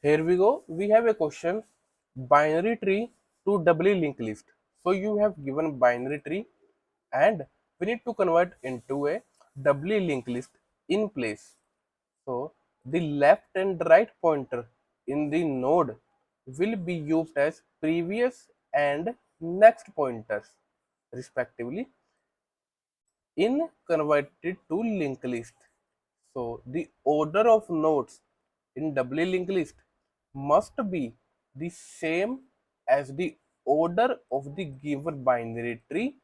Here we go. We have a question, binary tree to doubly linked list. So you have given binary tree and we need to convert into a doubly linked list in place. So the left and right pointer in the node will be used as previous and next pointers respectively in converted to linked list. So the order of nodes in doubly linked list must be the same as the order of the given binary tree.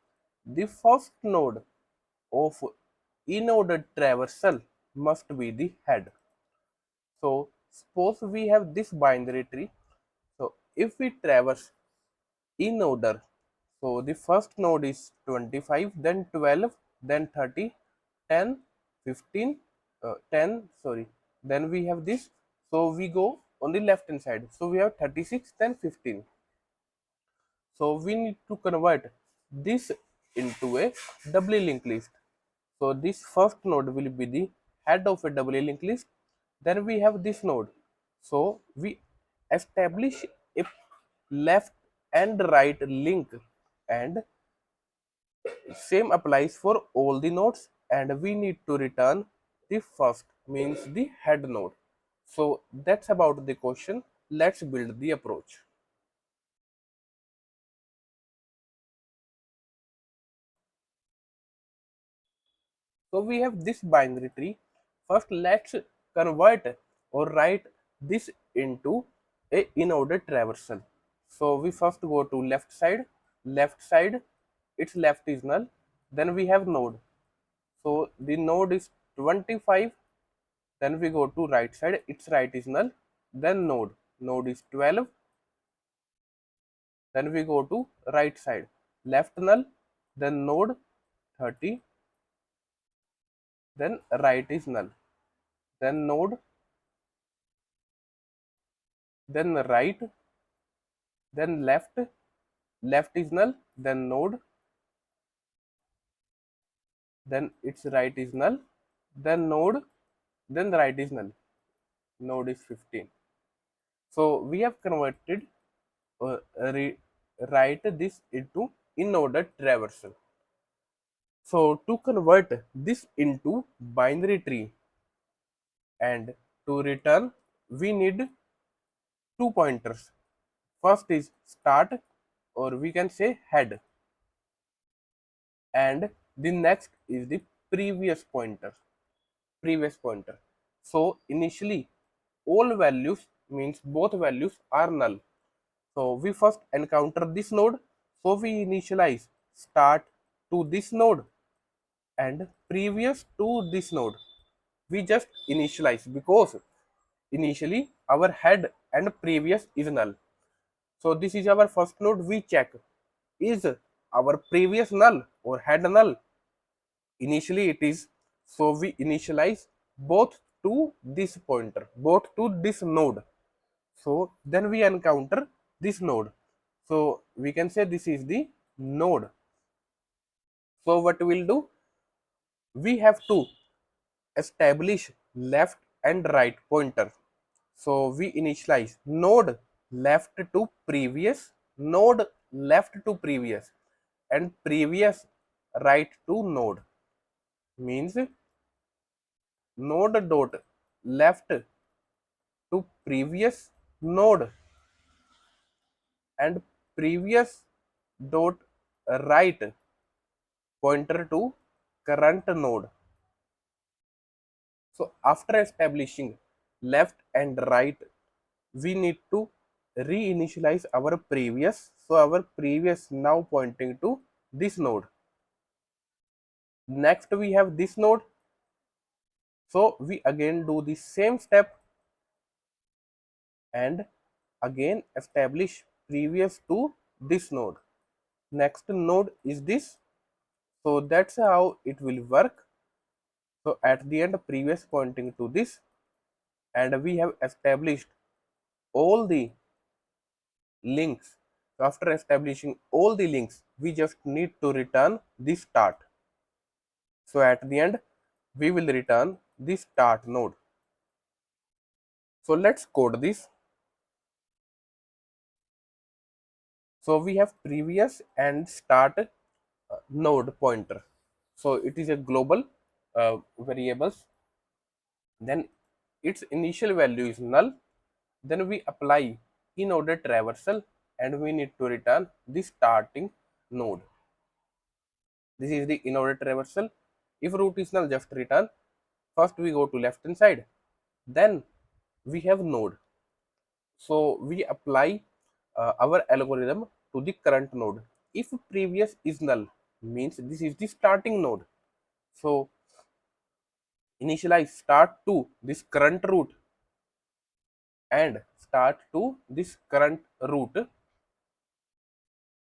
The first node of in-ordered traversal must be the head. So suppose we have this binary tree. So if we traverse in order, so the first node is 25, then 12, then 30, 10, 15, 10, sorry. Then we have this. So we go on the left hand side. So we have 36, then 15. So we need to convert this into a doubly linked list. So this first node will be the head of a doubly linked list. Then we have this node. So we establish a left and right link, and same applies for all the nodes, and we need to return the first means the head node. So that's about the question. Let's build the approach. So we have this binary tree. First, let's convert or write this into a in-order traversal. So we first go to left side, its left is null. Then we have node. So the node is 25. Then we go to right side, its right is null. Then node is 12. Then we go to right side, left null. Then node 30. Then right is null. Then node, then right, then left is null, then node, then its right is null, then node, then the right is null. Node is 15. So we have converted write this into in order traversal. So to convert this into binary tree and to return, we need two pointers. First is start, or we can say head, and the next is the previous pointer. So initially all values means both values are null. So we first encounter this node, so we initialize start to this node and previous to this node. We just initialize because initially our head and previous is null. So this is our first node. We check, is our previous null or head null? Initially it is. So we initialize both to this pointer, both to this node. So then we encounter this node. So we can say this is the node. So what we'll do, we have to establish left and right pointer. So we initialize node left to previous, node left to previous, and previous right to node. Means node dot left to previous node and previous dot right pointer to current node. So after establishing left and right, we need to reinitialize our previous. So our previous now pointing to this node. Next we have this node. So we again do the same step and again establish previous to this node. Next node is this. So that's how it will work. So at the end, previous pointing to this, and we have established all the links. So after establishing all the links, we just need to return the start. So at the end, we will return the start node. So let's code this. So we have previous and start node pointer. So it is a global variables. Then its initial value is null. Then we apply in-order traversal and we need to return the starting node. This is the in-order traversal. If root is null, just return. First we go to left hand side. Then we have node. So we apply our algorithm to the current node. If previous is null, means this is the starting node. So initialize start to this current root and start to this current root,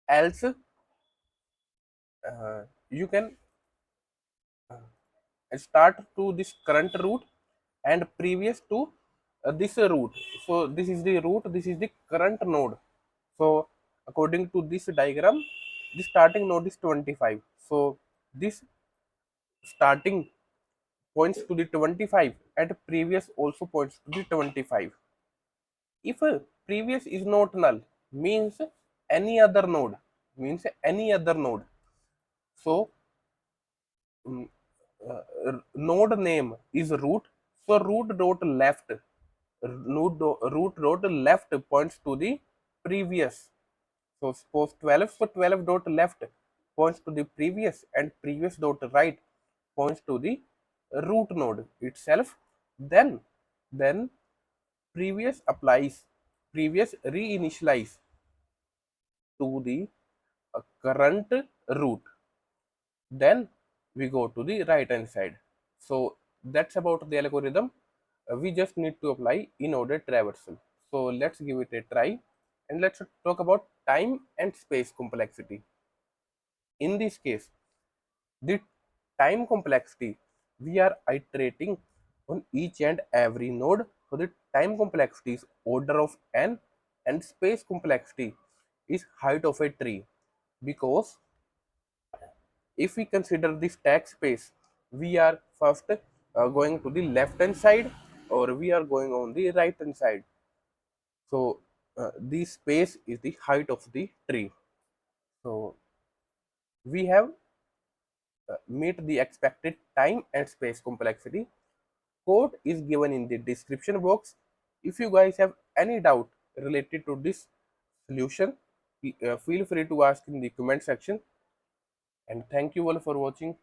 else you can start to this current root and previous to this root. So this is the root, this is the current node. So according to this diagram, the starting node is 25. So this starting points to the 25 and previous also points to the 25. If previous is not null, means any other node, means any other node. So mm, node name is root. So root dot left points to the previous. So suppose 12, so 12 dot left points to the previous and previous dot right points to the root node itself. Then previous applies, previous reinitialize to the current root. Then we go to the right hand side. So that's about the algorithm. We just need to apply in-order traversal. So let's give it a try and let's talk about time and space complexity. In this case, the time complexity, we are iterating on each and every node. So the time complexity is order of n and space complexity is height of a tree, because if we consider the stack space, we are first going to the left hand side or we are going on the right hand side. So the space is the height of the tree. So we have meet the expected time and space complexity. Code is given in the description box. If you guys have any doubt related to this solution, feel free to ask in the comment section. And thank you all for watching.